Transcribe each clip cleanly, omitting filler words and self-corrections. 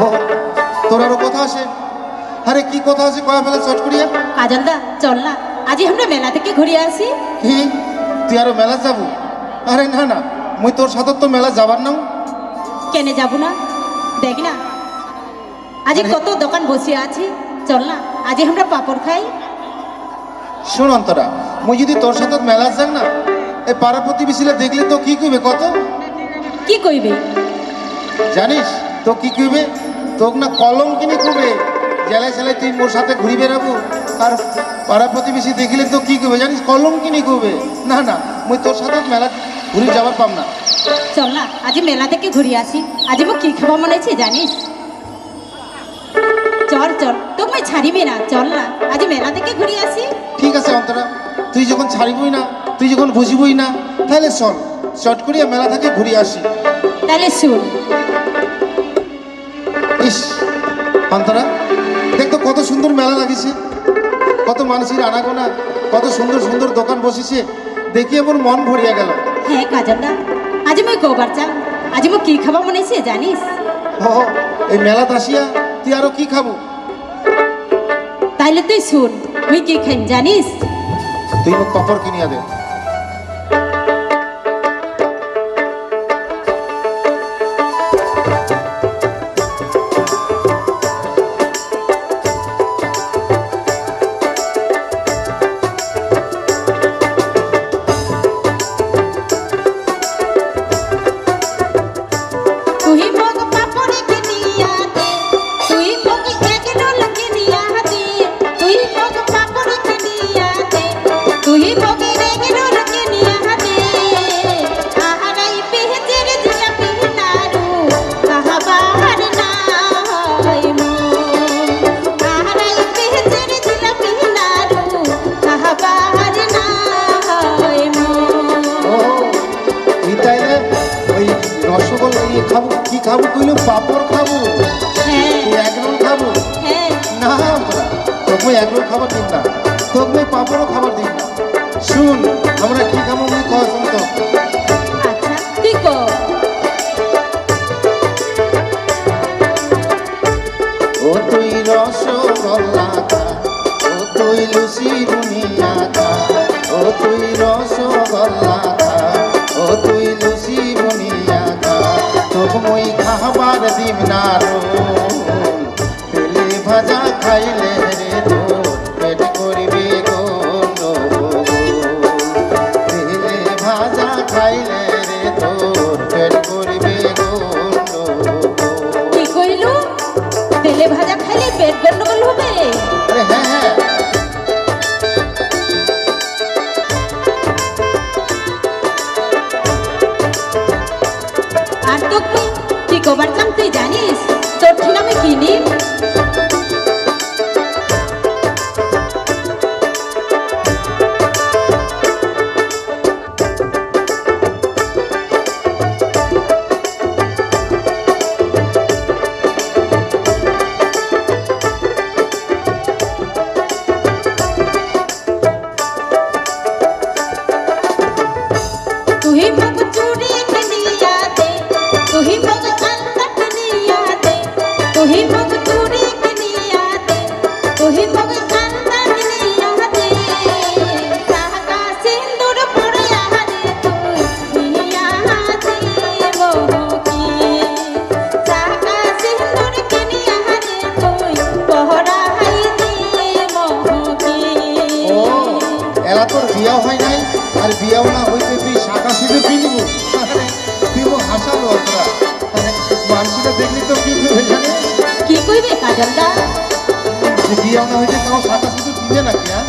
ও তোর আরো কথা আছে? আরে কি কথা আছে কয়া ফেলে চট করিয়া? কাজলদা চল না আজি আমরা মেলা থেকে ঘুরে আসি। কি তুই আরো মেলা যাবো? আরে না না, মুই তোর সাথে তো মেলা যাবার নাও। কেনে যাব না? দেখ না আজি কত দোকান বসে আছে, চল না আজি আমরা পাপড় খাই। শোন অন্তরা, মুই যদি তোর সাথে মেলা যাই না, এই পাড়া প্রতিবেশীরা দেখলে তো কি কইবে কত? কি কইবে জানিস তো কি কইবে? তোক না কলম কিনে কইবে, জেলায় জেলায় তুই মোর সাথে ঘুরি বেড়াবো। আর পাড়া প্রতিবেশী দেখলে তো কি কইবে জানিস? কলম কিনে কইবে। না না, মুই তোর সাথে মেলা ঘুরি যাবার পাম না। চল না আজি মেলা থেকে ঘুরে আসি। আজি মো কি খাওয়া মনে আছে জানিস? চল চল তোমায় ছাড়িবে না, চল না আজি মেলা থেকে ঘুরে আসি। ঠিক আছে অন্তরা, তুই যখন ছাড়িবই না, তুই যখন বুঝিবই না, তাহলে চল চট করিয়া মেলা থেকে ঘুরে আসি। তাহলে শুন। ইস অন্তরা, দেখ তো কত সুন্দর মেলা লাগিছে, কত মানুষের আনাগোনা, কত সুন্দর সুন্দর দোকান বসেছে, দেখি আমার মন ভরিয়া গেল। হ্যাঁ কাজলদা, আজি মই গোবার চা, আজি মো কি খাওয়া মনে আছে জানিস? ও এই মেলাতে আসিয়া তুই আরো কি খাবো? তাইলে তুই শুন মুই কি খাইম জানিস? তুই মোক পাপড় কিনিয়া দে। তুই মগ পাপড় কিনিয়া দে, তুই মগ এক রোল কিনিয়া দে, তুই মগ পাপড় কিনিয়া দে, তুই মগ এক রোল কিনিয়া দে। আহারাই পেহেজের জিলাপি নাড়ু কাহাবার না হয় মো, আহারাই পেহেজের জিলাপি নাড়ু কাহাবার না হয় মো। ও তুই তাইলে ওই রসগোল্লা ইয়ে খাবো, কি খাবো কইলো? পাপড় খাবো, হ্যাঁ তুই এগরোল খাবো? হ্যাঁ না তোকে এগরোল খাবার দিন না, তোকে পাপড়ও খাবার দিন না। শুন আমরা কি খাবো মুই কয় শুন তো। আচ্ছা তুই কর। ও তুই রসগোল্লা খা, ও তুই লুচি বুনিয়া খা, ও তুই রসগোল্লা খা, ও তুই লুচি বুনিয়া খা, তোক মই খাবার দিম না রোল, তেলে ভাজা খাইলে রে তোর পেট করবে গন্ডগোল, তেলে ভাজা খাইলে রে তোর পেট করবে গন্ডগোল। কি কইলু? তেলে ভাজা খাইলে পেট গন্ডগোল হবে? আরে হ্যাঁ হ্যাঁ, আর তো কি কবার চাম তুই জানিস? তোর ঠিক আমি কিনি। তুই মগ চুড়ি কিনিয়া দে, তুই মগ আন্না কিনিয়া দে, তুই মগ চুড়ি কিনিয়া দে, তুই মগ আন্না কিনিয়া দে। সাহা সিন্দুর পড়িয়া রে তুই নিয়া দে মোহকি, সাহা সিন্দুর কিনিয়া রে তুই পহরাই দে মোহকি। ও এলা তোর বিয়াও হয় নাই, আর বিয়াও না হইতে তুই শাখা সিঁদুর কিনবো? আরে, তুই মোক হাসালো অন্তরা। আরে, মানুষটা দেখলি তো কি ভেবে জানে কি কইবে কাজলদা? যে বিয়াও না হইতে তাও শাখা সিঁদুর কিনে নাকি? হ্যাঁ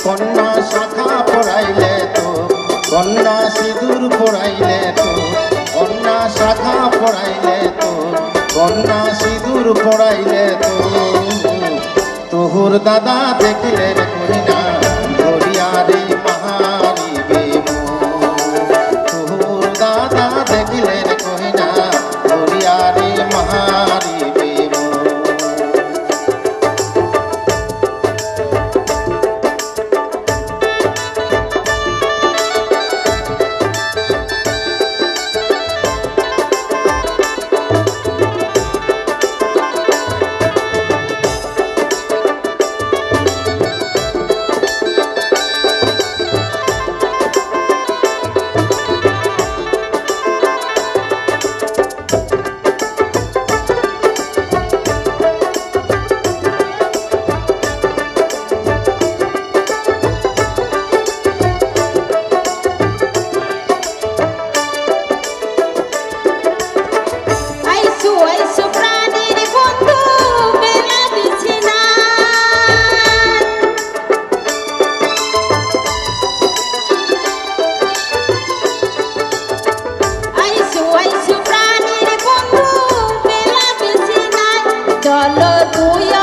কন্যা শাখা পড়াইলে তো, কন্যা সিঁদুর পড়াইলে তো, কন্যা শাখা পড়াইলে তো, কন্যা সিঁদুর পড়াইলে তো, তোর দাদা দেখলে করি না ধরিয়া রে চলো তুই